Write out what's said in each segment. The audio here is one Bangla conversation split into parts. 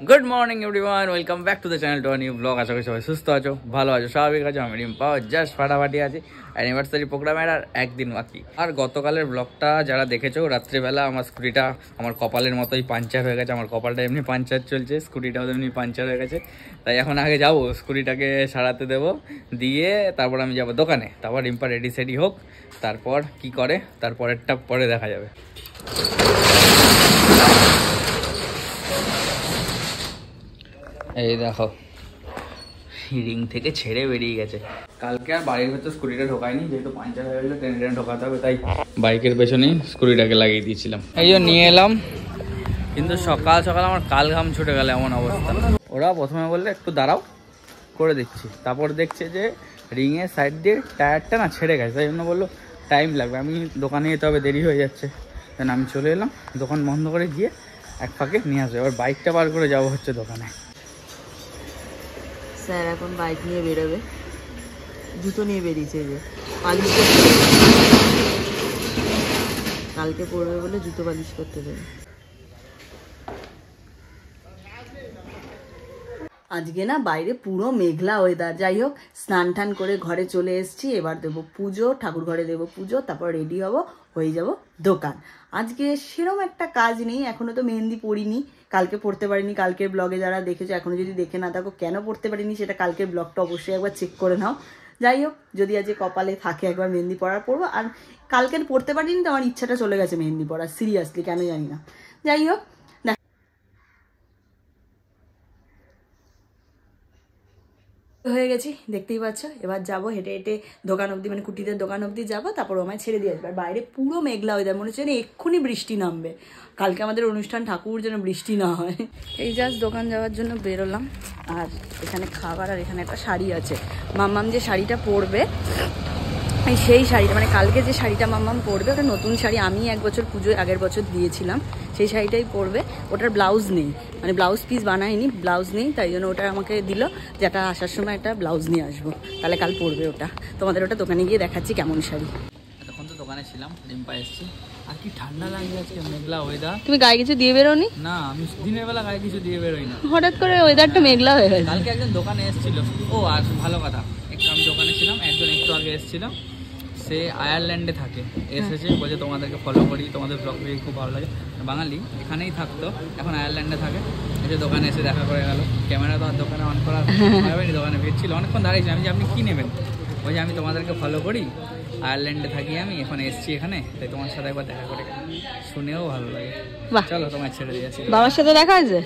Good morning everyone, welcome back to the channel to new blog. আশা করি সবাই সুস্থ আছো, ভালো আছো, স্বাভাবিক আছো। আমি রিম্পাও জাস্ট ফাটাফাটি আছি। অ্যানিভার্সারি প্রোগ্রামের আর একদিন বাকি। আর গতকালের ব্লগটা যারা দেখেছো, রাত্রিবেলা আমার স্কুটিটা আমার কপালের মতোই পাঞ্চার হয়ে গেছে। আমার কপালটা এমনি পাঞ্চার চলছে, স্কুটিটাও এমনি পাঞ্চার হয়ে গেছে। তাই এখন আগে যাবো স্কুটিটাকে সারাতে দেবো, দিয়ে তারপর আমি যাবো দোকানে। তারপর রিম্পা রেডি সেডি হোক, তারপর কি করে তারপরেরটা পরে দেখা যাবে। এই দেখো রিং থেকে ছেড়ে বেরিয়ে গেছে। কালকে আর বাড়ির ভেতর স্কুটিটা ঢোকায়নি, যেহেতু পাঞ্চার হয়ে গেলে ট্রেনে ট্রেনে ঢোকাতে হবে, তাই বাইকের পেছনেই স্কুটিটাকে লাগিয়ে দিয়েছিলাম। এই জন্য নিয়ে এলাম, কিন্তু সকাল সকাল আমার কাল ঘাম ছুটে গেল এমন অবস্থা। ওরা প্রথমে বললে একটু দাঁড়াও, করে দিচ্ছি। তারপর দেখছে যে রিংয়ের সাইড দিয়ে টায়ারটা না ছেড়ে গেছে, তাই জন্য বললো টাইম লাগবে, আমি দোকানে যেতে হবে, দেরি হয়ে যাচ্ছে। তাই আমি চলে এলাম, দোকান বন্ধ করে গিয়ে এক ফাঁকে নিয়ে আসবে। এবার বাইকটা বার করে যাবো হচ্ছে দোকানে। স্যার এখন বাইক নিয়ে বেরোবে, জুতো নিয়ে বেরিয়েছে, যে পালিশ কালকে পরবে বলে জুতো পালিশ করতে দেবে। আজকে না বাইরে পুরো মেঘলা ওয়েদার। যাই হোক, স্নান টান করে ঘরে চলে এসেছি। এবার দেবো পুজো, ঠাকুর ঘরে দেবো পুজো, তারপর রেডি হব, হয়ে যাব দোকান। আজকে সেরকম একটা কাজ নেই, এখনো তো মেহেন্দি পরিনি, কালকে পড়তে পারিনি। কালকের ব্লগে যারা দেখেছো, এখনো যদি দেখে না থাকো কেন পড়তে পারিনি সেটা কালকের ব্লগটা অবশ্যই একবার চেক করে নাও। যাই হোক, যদি আজকে কপালে থাকে একবার মেহেন্দি পড়ার পড়বো। আর কালকের পড়তে পারিনি তো আমার ইচ্ছাটা চলে গেছে মেহেন্দি পড়ার, সিরিয়াসলি কেন জানি না। যাই হোক, হয়ে গেছি দেখতেই পাচ্ছ। এবার যাবো হেঁটে হেঁটে দোকান অবধি, মানে কুটিদের দোকান অবধি যাবো, তারপর আমায় ছেড়ে দিয়ে আসবে। আর বাইরে পুরো মেঘলা ওয়েদার, মনে হচ্ছে না এক্ষুনি বৃষ্টি নামবে। কালকে আমাদের অনুষ্ঠান, ঠাকুর যেন বৃষ্টি না হয়। এই জাস্ট দোকান যাওয়ার জন্য বেরোলাম। আর এখানে খাবার, আর এখানে একটা শাড়ি আছে। মাম্মাম যে শাড়িটা পরবে, সেই শাড়িটা, মানে কালকে যে শাড়িটা মাম্মাম পরবে, ওটা নতুন শাড়ি, আমি এক বছর পুজোয় আগের বছর দিয়েছিলাম, সেই শাড়িটাই পরবে। ওটার ব্লাউজ নেই, মানে ব্লাউজ পিস বানায়নি, ব্লাউজ নেই, তাই জন্য ওটা আমাকে দিল, যেটা আসার সময় একটা ব্লাউজ নিয়ে আসবো, তাহলে কাল পরবে ওটা। তোমাদের ওটা দোকানে গিয়ে দেখাচ্ছি কেমন শাড়ি। তখন তো দোকানে ছিলাম, রিম্পা এসেছি। আর কি ঠান্ডা লাগে আজকে, মেঘলা ওয়েদার। তুমি গায়ে কিছু দিয়ে বেরোনি? না, আমি দিনের বেলা গায়ে কিছু দিয়ে বেরোই না, হঠাৎ করে ওয়েদারটা মেঘলা হয়ে গেছে। কালকে একজন দোকানে এসেছিল। ও আর ভালো কথা, আমি দোকানে ছিলাম, একজন একটু আগে এসেছিল, সে আয়ারল্যান্ডে থাকে, এসেছে, বলছে তোমাদেরকে ফলো করি, তোমাদের ব্লগ পেয়ে খুব ভালো লাগে। বাঙালি, এখানেই থাকতো, এখন আয়ারল্যান্ডে থাকে। এসে দোকানে এসে দেখা করে গেল। ক্যামেরা তো আর দোকানে অন করা হয়নি, দোকানে ভিড় ছিল, অনেকক্ষণ দাঁড়িয়েছি। আমি যে আপনি কী নেবেন, ওই যে আমি তোমাদেরকে ফলো করি, আয়ারল্যান্ডে থাকি, আমি এখন এসেছি এখানে, তাই তোমার সাথে একবার দেখা করে শুনেও ভালো লাগে। চলো তোমার ছেড়ে দিয়েছি। বাবার সাথে দেখা হয়েছে?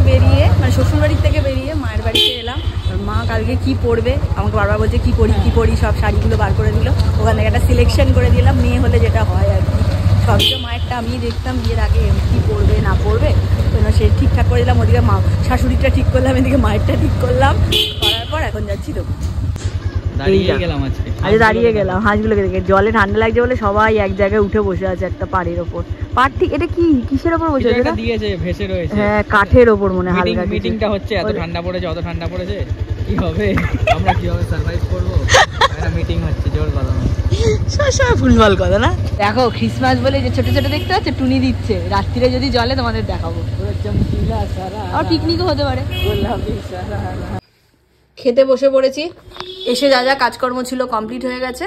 বেরিয়ে, মানে শ্বশুর বাড়ির থেকে বেরিয়ে মায়ের বাড়িতে এলাম। মা কালকে কি পরবে আমাকে বারবার বলছে, কি পরি, সব শাড়িগুলো বার করে দিল। ওখান থেকে একটা সিলেকশন করে দিলাম, মেয়ে হলে যেটা হয় আর কি। সবই তো মায়েরটা আমি দেখতাম বিয়ের আগে, কি পরবে না পরবে, সে ঠিকঠাক করে দিলাম। ওদিকে মা শাশুড়িটা ঠিক করলাম, এদিকে মায়েরটা ঠিক করলাম, করার পর এখন যাচ্ছি দোকান। দাঁড়িয়ে গেলাম হাঁসগুলোকে দেখে। জলে ঠান্ডা লাগছে বলে সবাই এক জায়গায় উঠে বসে আছে একটা পাড়ের ওপর। পাড় ঠিক, এটা কি কিসের ওপর বসে আছে? ভেসে রয়েছে, হ্যাঁ কাঠের ওপর মনে হয়। হালকা মিটিংটা হচ্ছে, এত ঠান্ডা পড়েছে, অত ঠান্ডা পড়েছে, কি হবে, আমরা কিভাবে সারভাইভ করবো, একটা মিটিং হচ্ছে, জোর কথা সবসময় ফুলফল কথা না। দেখো ক্রিসমাস বলে যে ছোট ছোট দেখতে পাচ্ছে, টুনি দিচ্ছে, রাত্রিরে যদি জলে তোমাদের দেখাবো। আর পিকনিকও হতে পারে। খেতে বসে পড়েছি, এসে যা যা কাজকর্ম ছিল কমপ্লিট হয়ে গেছে।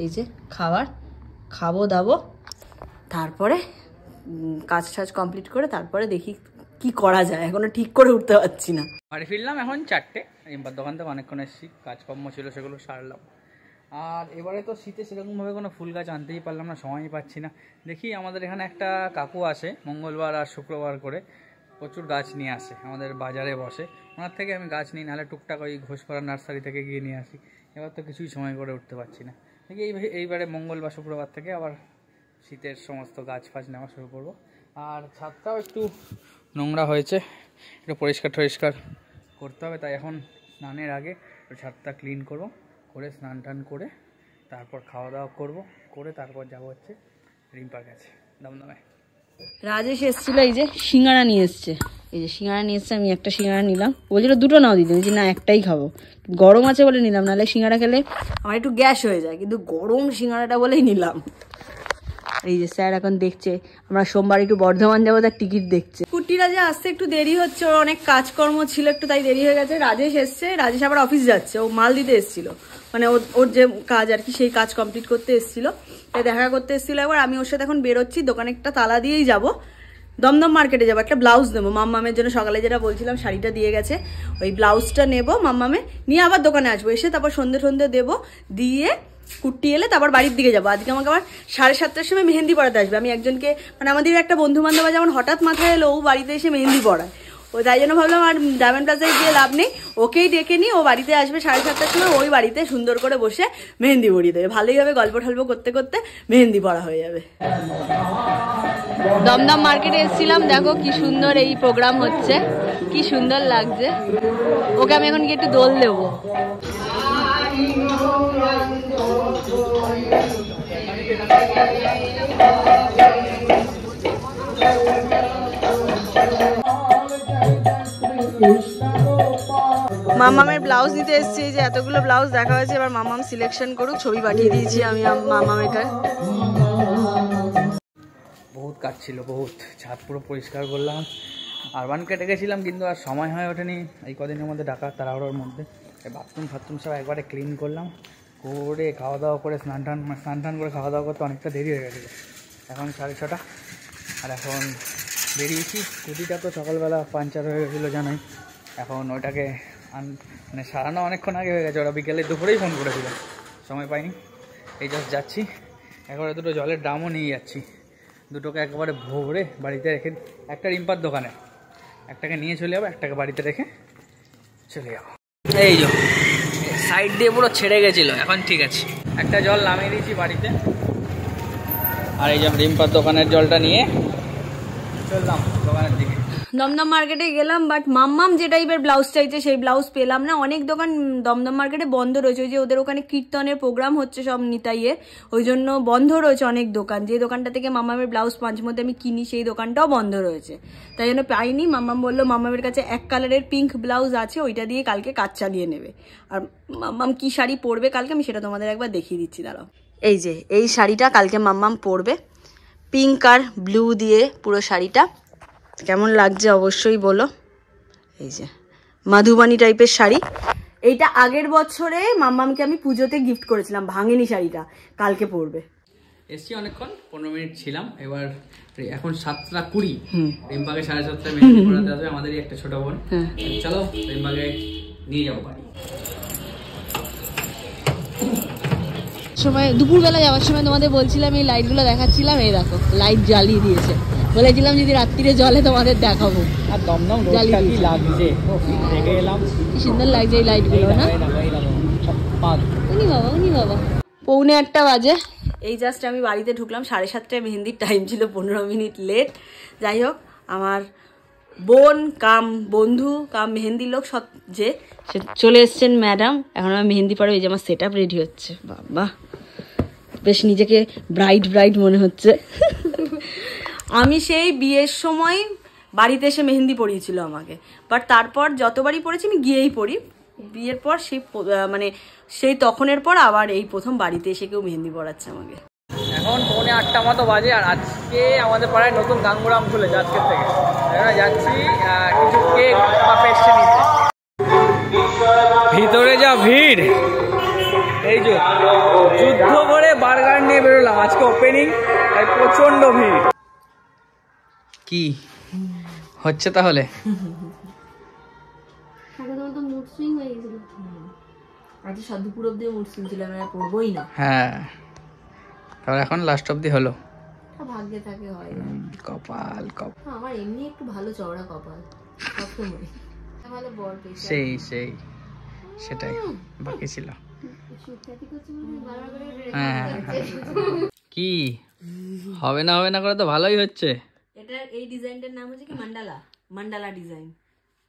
এই যে খাবার খাবো দাবো, তারপরে কাজ টাজ কমপ্লিট করে তারপরে দেখি কি করা যায়, এখনো ঠিক করে উঠতে পারছি না। বাড়ি ফিরলাম এখন 4টে, রিম্পার দোকান থেকে অনেকক্ষণ এসেছি, কাজকর্ম ছিল সেগুলো সারলাম। আর এবারে তো শীতে সেরকমভাবে কোনো ফুল গাছ আনতেই পারলাম না, সময়ই পাচ্ছি না। দেখি আমাদের এখানে একটা কাকু আসে মঙ্গলবার আর শুক্রবার করে, প্রচুর গাছ নিয়ে আসে, আমাদের বাজারে বসে, ওনার থেকে আমি গাছ নিই, নাহলে টুকটাক ওই ঘোষপাড়া নার্সারি থেকে গিয়ে নিয়ে আসি। এবার তো কিছুই সময় করে উঠতে পারছি না, দেখি এইবারে মঙ্গল বা শুক্রবার থেকে আবার শীতের সমস্ত গাছ ফাছ নেওয়া শুরু করবো। আর ছাদটাও একটু নোংরা হয়েছে, একটু পরিষ্কার টরিষ্কার করতে হবে, তাই এখন স্নানের আগে ছাদটা ক্লিন করবো, করে স্নান টান করে তারপর খাওয়া দাওয়া করবো, করে তারপর যাবো হচ্ছে রিম্পার কাছে দমদমে। রাজেশ এসেছিল, এই যে সিঙ্গারা নিয়ে এসছে, এই যে সিঙ্গারা নিয়ে এসছে, আমি একটা সিঙ্গারা নিলাম, বলছিল দুটো নাও দিদি, যে না একটাই খাবো, গরম আছে বলে নিলাম, নাহলে সিঙ্গারা খেলে আমার একটু গ্যাস হয়ে যায়, কিন্তু গরম সিঙ্গারাটা বলেই নিলাম। এই যে স্যার এখন দেখছে আমরা সোমবার একটু বর্ধমান যাবো, তার টিকিট দেখছে। কুটিরা যে আসতে একটু দেরি হচ্ছে, ওর অনেক কাজকর্ম ছিল একটু, তাই দেরি হয়ে গেছে। রাজেশ এসছে, রাজেশ আবার অফিস যাচ্ছে, ও মাল দিতে এসেছিল, মানে ওর যে কাজ আর কি সেই কাজ কমপ্লিট করতে এসেছিল, তাই দেখা করতে এসেছিল। এবার আমি ওর সাথে এখন বেরোচ্ছি, দোকানে একটা তালা দিয়েই যাবো, দমদম মার্কেটে যাবো, একটা ব্লাউজ নেবো মাম্মামের জন্য। সকালে যেটা বলছিলাম শাড়িটা দিয়ে গেছে, ওই ব্লাউজটা নেবো মাম্মামে, নিয়ে আবার দোকানে আসবো, এসে তারপর সন্ধ্যে দেবো, দিয়ে কুর্তি এলে তারপর বাড়ির দিকে যাবো। আজকে আমাকে আবার 7:30টার সময় মেহেন্দি পড়াতে আসবে। আমি একজনকে, মানে আমাদের একটা বন্ধু বান্ধব যেমন হঠাৎ মাথায় এলো, ও বাড়িতে এসে মেহেন্দি পড়ায়, ও তাই জন্য ভাবলাম আর ডায়মন্ড প্লাজায় গিয়ে লাভ নেই, ওকেই ডেকে নিই, ও বাড়িতে আসবে 7:30টার সময়, ওই বাড়িতে সুন্দর করে বসে মেহেন্দি পরিয়ে দেবে, ভালোই হবে, গল্প টল্প করতে করতে মেহেন্দি পড়া হয়ে যাবে। দমদম মার্কেটে এসেছিলাম, দেখো কি সুন্দর এই প্রোগ্রাম হচ্ছে, কি সুন্দর লাগছে। ওকে আমি এখন গিয়ে একটু দোল দেবো। মামামের ব্লাউজ নিতে এসেছি, যে এতগুলো ব্লাউজ দেখা হয়েছে, এবার মামাম সিলেকশন করুক, ছবি পাঠিয়ে দিয়েছি আমি মামামেকে। বহুত কাজ ছিল, বহুত, ছাদ পুরো পরিষ্কার করলাম, আরবান কেটে গেছিলাম, কিন্তু আর সময় হয়ে ওঠেনি এই কদিনের মধ্যে, ঢাকা তাড়াহুড়োর মধ্যে। বাথরুম ফাথরুম সব একবারে ক্লিন করলাম, করে খাওয়া দাওয়া করে স্নান টান করে খাওয়া দাওয়া করতে অনেকটা দেরি হয়ে গেছিলো। এখন 6:30, আর এখন বেরিয়েছি। স্কুটিটা তো সকালবেলা পাঞ্চার হয়ে গেছিলো জানাই, এখন ওইটাকে মানে সারানো অনেকক্ষণ আগে হয়ে গেছে, ওরা বিকেলে দুপুরেই ফোন করেছিল, সময় পাইনি। এই জাস্ট যাচ্ছি, একবারে দুটো জলের ড্রামও নিয়ে যাচ্ছি, দুটোকে একবারে ভরে বাড়িতে রেখে, একটা রিম্পার দোকানে, একটাকে নিয়ে চলে যাবো, একটাকে বাড়িতে রেখে চলে যাবো। এই যে সাইড দিয়ে পুরো ছেড়ে গেছিলো, এখন ঠিক আছে, একটা জল নামিয়ে দিয়েছি বাড়িতে, আর এই যে রিম্পার দোকানের জলটা নিয়ে চললাম দোকানের দিকে। দমদম মার্কেটে গেলাম, বাট মাম্মাম যে টাইপের ব্লাউজ চাইছে সেই ব্লাউজ পেলাম না। অনেক দোকান দমদম মার্কেটে বন্ধ রয়েছে, ওই যে ওদের ওখানে কীর্তনের প্রোগ্রাম হচ্ছে সব নিতাইয়ের, ওই জন্য বন্ধ রয়েছে অনেক দোকান। যে দোকানটা থেকে মাম্মামের ব্লাউজ মাঝে মধ্যে আমি কিনি, সেই দোকানটাও বন্ধ রয়েছে, তাই জন্য পাইনি। মাম্মাম বললো মাম্মামের কাছে এক কালারের পিঙ্ক ব্লাউজ আছে, ওইটা দিয়ে কালকে কাজ চালিয়ে নেবে। আর মাম্মাম কি শাড়ি পরবে কালকে আমি সেটা তোমাদের একবার দেখিয়ে দিচ্ছি, দাঁড়াও। এই যে এই শাড়িটা কালকে মাম্মাম পরবে, পিঙ্ক আর ব্লু দিয়ে পুরো শাড়িটা, কেমন লাগছে অবশ্যই বলো। এই যে মাধুবানি টাইপের শাড়ি, এইটা আগের বছরে মাম্মামকে আমি পুজোতে গিফট করেছিলাম, ভাঙেনি শাড়িটা, কালকে পরবে। এসছি অনেকক্ষণ, 15 মিনিট ছিলাম, এবার এখন 7:20, রিম্পাকে 7:30 মেহেন্দি পড়াতে হবে, আমাদেরই একটা ছোট বোন। চলো রিম্পাকে নিয়ে যাবো বাড়ি। সময় দুপুরবেলা যাওয়ার সময় তোমাদের বলছিলাম, এই লাইটগুলো দেখাচ্ছিলাম, এই দেখো লাইট জ্বালিয়ে দিয়েছে, বলেছিলাম যদি রাত্রিরে জ্বলে তোমাদের দেখাবো। আর দমদম রোডটা কি লাগছে, দেখে এলাম কি সুন্দর লাগছে এই লাইটগুলো না। উনি বাবা 7:45 বাজে, এই জাস্ট আমি বাড়িতে ঢুকলাম, 7:30টায় মেহেন্দির টাইম ছিল, 15 মিনিট লেট। যাই হোক, আমার বোন কাম বন্ধু কাম মেহেন্দির লোক সব যে চলে এসছেন ম্যাডাম, এখন আমার মেহেন্দি পড়ে। এই যে আমার সেট আপ রেডি হচ্ছে, বাবা বেশ নিজেকে ব্রাইট মনে হচ্ছে। আমি সেই বিয়ের সময় বাড়িতে এসে মেহেন্দি পরিয়েছিল আমাকে, বাট তারপর যতবারই পড়েছি আমি গিয়েই পড়ি। বিয়ের পর সেই মানে সেই তখনের পর আবার এই প্রথম বাড়িতে এসে কেউ মেহেন্দি পড়াচ্ছে আমাকে। এখন 7:45 মতো বাজে, আর আজকে আমাদের পাড়ায় নতুন গাঙ্গুরাম খুলেছে আজকের থেকে, যাচ্ছি কিছু কেক বা পেস্ট্রি নিতে। ভিতরে যা ভিড়, এই যে যুদ্ধ করে বার্গার নিয়ে বেরোলাম, আজকে ওপেনিং, তাই প্রচন্ড ভিড়। কি হচ্ছে তাহলে? দুপুর অব্দি মুড সুইং ছিল, আমি পড়বোই না। হ্যাঁ, তাহলে এখন লাস্ট অব্দি হলো, ভাগ্যে থাকে হয়। কপাল আমার এমনি একটু ভালো চওড়া কপাল, ভালো বর পেয়েছি। সেই সেটাই বাকি ছিল। হ্যাঁ কি হবে না করে তো ভালোই হচ্ছে। এটার এই ডিজাইনটার নাম হচ্ছে কি মান্ডালা ডিজাইন,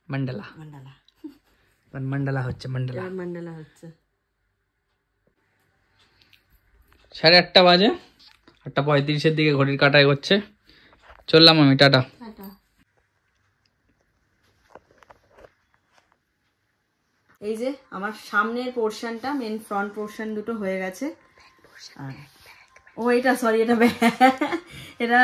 মান্ডালা হচ্ছে। 8:30 বাজে, 8:35 দিকে ঘড়ির কাঁটায় হচ্ছে। চললাম আমি, টাটা। এই যে আমার সামনের পোর্শনটা, মেন ফ্রন্ট পোর্শন দুটো হয়ে গেছে, আর ও এটা সরি, এটা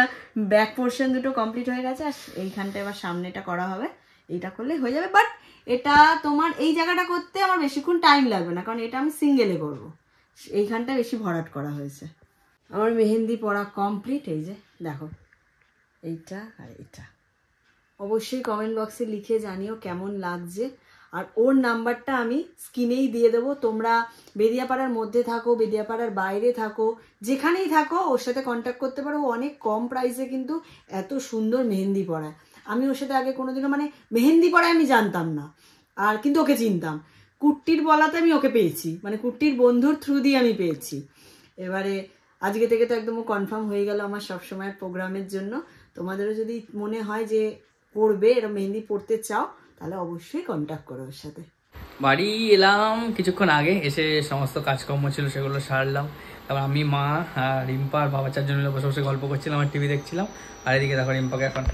ব্যাক পোর্শন দুটো কমপ্লিট হয়ে গেছে, আর এইখানটা এবার সামনেটা করা হবে। এইটা করলে হয়ে যাবে, বাট এটা তোমার এই জায়গাটা করতে আমার বেশিক্ষণ টাইম লাগবে না, কারণ এটা আমি সিঙ্গেলে করবো। এইখানটা বেশি ভরাট করা হয়েছে। আমার মেহেন্দি পরা কমপ্লিট। এই যে দেখো এইটা আর এটা। অবশ্যই কমেন্ট বক্সে লিখে জানিও কেমন লাগছে। আর ওর নাম্বারটা আমি স্ক্রিনেই দিয়ে দেবো। তোমরা বেদিয়াপাড়ার মধ্যে থাকো, বেদিয়াপাড়ার বাইরে থাকো, যেখানেই থাকো ওর সাথে কন্ট্যাক্ট করতে পারো। অনেক কম প্রাইসে কিন্তু এত সুন্দর মেহেন্দি পরায়। আমি ওর সাথে আগে কোনোদিনও মানে মেহেন্দি পরায় আমি জানতাম না, আর কিন্তু ওকে চিনতাম। কুট্টির বলাতে আমি ওকে পেয়েছি, মানে কুট্টির বন্ধুর থ্রু দিয়ে আমি পেয়েছি। এবারে আজকে থেকে তো একদম কনফার্ম হয়ে গেল আমার সবসময়ের প্রোগ্রামের জন্য। তোমাদেরও যদি মনে হয় যে করবে, এরকম মেহেন্দি পড়তে চাও, তাহলে অবশ্যই কন্ট্যাক্ট করো ওর সাথে। বাড়ি এলাম কিছুক্ষণ আগে, এসে সমস্ত কাজকর্ম ছিল সেগুলো সারলাম। তারপর আমি, মা, রিম্পা আর বাবা চারজন মিলে বসে বসে গল্প করছিলাম আর টিভি দেখছিলাম। আর এদিকে দেখো রিম্পাকে এখন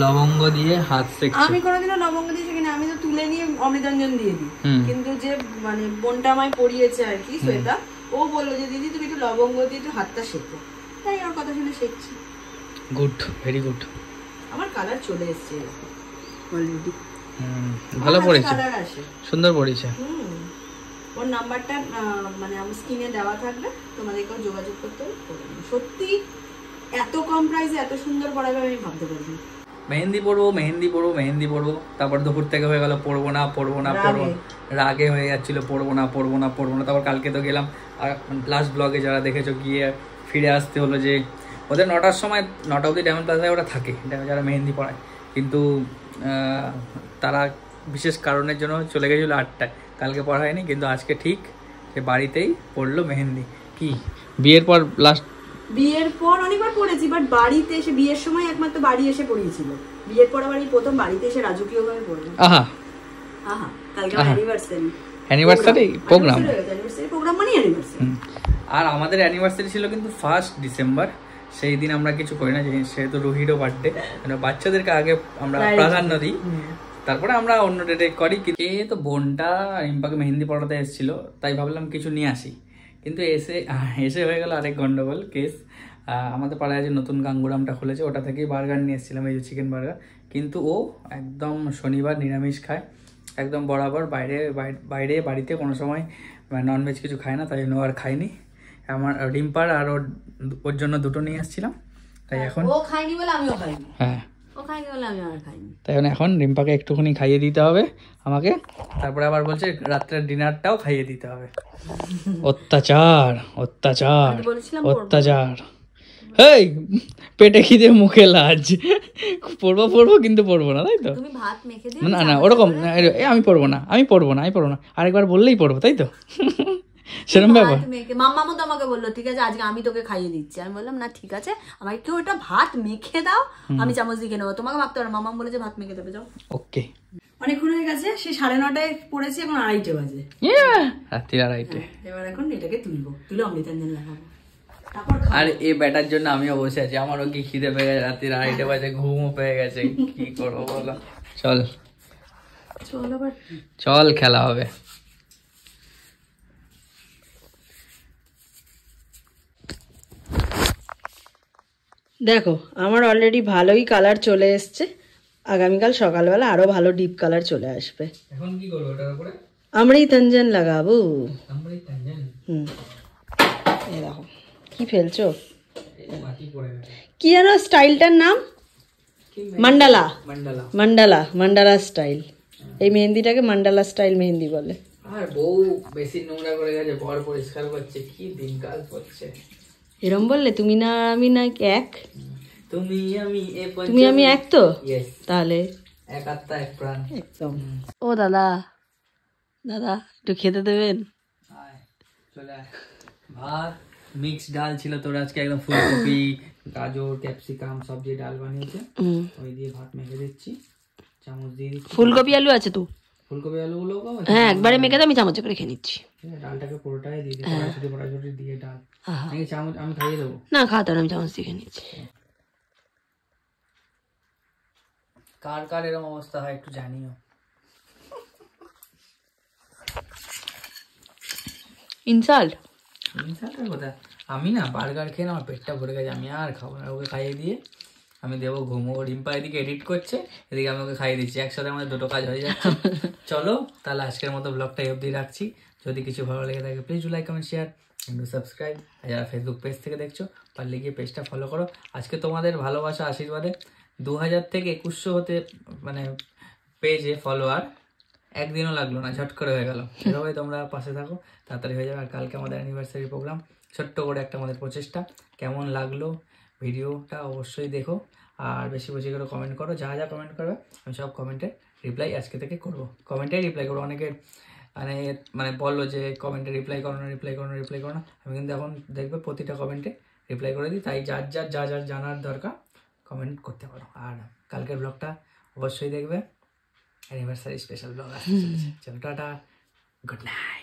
লবঙ্গ দিয়ে হাত সেকছে। আমি কোনোদিনও লবঙ্গ দিয়ে সেখানে, আমি তো তুলে নিয়ে অমৃতাঞ্জন দিয়ে দিই। কিন্তু যে মানে বোনটা আমায় পরিয়েছে আর কি, শ্বেতা, ও বললো যে দিদি তুমি একটু লবঙ্গ দিয়ে একটু হাতটা শেখো। তাই ওর কথা শুনে শিখছি। Good, very good. আমার কালার চলে এসছে অলরেডি। ভালো পড়েছে, সুন্দর পড়েছে। ওর নাম্বারটা মানে আমার স্ক্রিনে দেওয়া থাকবে, তোমাদেরকেও যোগাযোগ করতে হবে। সত্যি এত কম প্রাইসে এত সুন্দর পড়াবে আমি ভাবতে পারিনি। মেহেন্দি পড়বো, মেহেন্দি পড়বো, মেহেন্দি পড়বো, তারপর দুপুর থেকে হয়ে গেল পড়বো না পড়বো না পড়বো, রাগে হয়ে যাচ্ছিল পড়বো না পড়বো না পড়বো না। তারপর কালকে তো গেলাম, আর লাস্ট ব্লগে যারা দেখেছো গিয়ে ফিরে আসতে হলো যে ওদের 9টার সময় 9টা অবধি ডায়মন্ড প্লাজায় ওরা থাকে যারা মেহেন্দি পড়ায়, কিন্তু তারা বিশেষ কারণের জন্য চলে গেছিলো 8টায়, কালকে পড়া হয়নি। কিন্তু আজকে ঠিক সে বাড়িতেই পড়লো মেহেন্দি। কি বিয়ের পর লাস্ট, বিয়ের পর অনেকবার পড়েছি, বাট বাড়িতে এসে বিয়ের সময় একমাত্র বাড়ি এসে পড়িয়েছিল। বিয়ের পর আবার এই প্রথম বাড়িতে এসে রাজকীয়ভাবে পড়লাম। আহা আহা, কালকে anniversary, anniversary programme, anniversary programme মানে অ্যানিভার্সারি। আর আমাদের অ্যানিভার্সারি ছিল কিন্তু 1 ডিসেম্বর। সেই দিন আমরা কিছু করি না, সেহেতু রুহিরও বার্থডে, মানে বাচ্চাদেরকে আগে আমরা প্রাধান্য দিই, তারপরে আমরা অন্য ডেটে করি। কে তো বোনটা রিম্পাকে মেহেন্দি পড়াতে এসেছিল, তাই ভাবলাম কিছু নিয়ে আসি, কিন্তু এসে হয়ে গেল আরেক গন্ডগোল কেস। আমাদের পাড়ায় যে নতুন গাঙ্গুরামটা খুলেছে, ওটা থেকেই বার্গার নিয়ে এসেছিলাম, এই যে চিকেন বার্গার। কিন্তু ও একদম শনিবার নিরামিষ খায়, একদম বরাবর। বাড়িতে কোনো সময় ননভেজ কিছু খায় না, তাই জন্য আর খাইনি। আমার রিম্পার আর ওর জন্য দুটো নিয়ে আসছিলাম, তাই এখন ও খাইনি বলে আমিও খাইনি। হ্যাঁ, ও খাইনি বলে আমি আর খাইনি। তাই এখন রিম্পাকে একটুখানি খাইয়ে দিতে হবে আমাকে, তারপরে আবার বলছে রাত্রের ডিনারটাও খাইয়ে দিতে হবে। অত্যাচার অত্যাচার অত্যাচার। এই পেটে খিদে মুখে লাজ, পড়বো কিন্তু পড়বো না, তাই তো? তুমি ভাত মেখে দিও না না ওরকম আমি পড়বো না, আমি পড়বো না, আরেকবার বললেই পড়বো, তাই তো? সেরকম ব্যাপার। মাম্মামও তো আমাকে বললো ঠিক আছে আজকে আমি তোকে খাইয়ে দিচ্ছি। আমি বললাম না ঠিক আছে, আমাকে কেউ ওটা ভাত মেখে দাও, আমি চামচ দিয়ে নেবো, তোমাকে ভাবতে পারো। মাম্মাম বলেছে ভাত মেখে দেবে, যাও। ওকে, অনেকক্ষণ হয়ে গেছে, সে 9:30টায় পড়েছি, এখন 2:30 বাজে, রাত্রি 2:30। এবার এখন এটাকে তুলে অমৃতাঞ্জন লাগাবো। আর এই ব্যাটার জন্য আমিও বসে আছি, আমারও কি খিদে পেয়ে গেছে, রাত্রি 2:30 বাজে, ঘুমও পেয়ে গেছে, কি করবো বলো? চল খেলা হবে। দেখো আমার অলরেডি ভালোই কালার চলে এসছে, আগামীকাল সকালবেলা আরো ভালো ডিপ কালার চলে আসবে। এখন কি করবো এটার উপরে? অমৃতাঞ্জন লাগাবো। অমৃতাঞ্জন, এই দেখো কি ফেলছো, কি যেন স্টাইলটার নাম? মান্ডালা। মান্ডালা স্টাইল। এই মেহেন্দিটাকে মান্ডালা স্টাইল মেহেন্দি বলে। আর বউ বেশি নোংরা করে গেছে, বর পরিষ্কার করছে, কি দিনকাল করছে। এরম বললে তুমি না আমি না এক? তুমি আমি এক তো, তাহলে এক আত্মা এক প্রাণ একদম। ও দাদা একটু খেতে দেবেন? ভাত মিক্স ডাল ছিল তোর আজকে, একদম ফুলকপি, গাজর, ক্যাপসিকাম সব দিয়ে ডাল বানিয়েছে, ওই দিয়ে ভাত মেখে দিচ্ছি, চামচ দিয়ে দিচ্ছি। ফুলকপি আলু আছে তো? ফুলকপি আলুগুলো হ্যাঁ একবারে মেখে দাও, আমি চামচে করে খেয়ে নিচ্ছি। ডালটাকে পুরোটাই দিয়ে দিই, কড়াইশুঁটি দিয়ে ডাল। চামচ আমি খাইয়ে দেবো? না খাওয়াতে আমি চামচ দিয়ে খেয়ে নিচ্ছি। কার এরকম অবস্থা হয় একটু জানিও। ইনসাল্ট মিশালটা কোথায়? আমি না বার্গার খেয়ে না আমার পেটটা ভরে গেছে, আমি আর খাবো না। ওকে খাইয়ে দিয়ে আমি দেবো ঘুমো। রিম্পা এদিকে এডিট করছে, এদিকে আমি ওকে খাইয়ে দিচ্ছি, একসাথে আমাদের দুটো কাজ হয়ে যাচ্ছে। চলো তাহলে আজকের মতো ব্লগটা অবধি রাখছি। যদি কিছু ভালো লেগে থাকে প্লিজ লাইক কমেন্ট শেয়ার একটু সাবস্ক্রাইব। আর যারা ফেসবুক পেজ থেকে দেখছো পারলে গিয়ে পেজটা ফলো করো। আজকে তোমাদের ভালোবাসা আশীর্বাদে 2000 থেকে 2100 হতে মানে পেজে ফলোয়ার একদিনও লাগলো না, ঝট করে হয়ে গেল। এভাবে তোমরা পাশে থাকো, তাড়াতাড়ি হয়ে যাবে। আর কালকে আমাদের অ্যানিভার্সারি প্রোগ্রাম, ছোট্ট করে একটা আমাদের প্রচেষ্টা। কেমন লাগলো ভিডিওটা অবশ্যই দেখো, আর বেশি বেশি করে কমেন্ট করো। যা যা কমেন্ট করবে আমি সব কমেন্টে রিপ্লাই আজকে থেকে করবো, কমেন্টে রিপ্লাই করবো। অনেকে মানে মানে বললো যে কমেন্টে রিপ্লাই করো না, রিপ্লাই করো না, রিপ্লাই করো না। আমি কিন্তু এখন দেখবে প্রতিটা কমেন্টে রিপ্লাই করে দিই। তাই যার যার যা যার জানার দরকার কমেন্ট করতে পারো। আর কালকের ব্লগটা অবশ্যই দেখবে, অ্যানিভার্সারি স্পেশাল ব্লগ আসছে। চলো টাটা, গুড নাইট।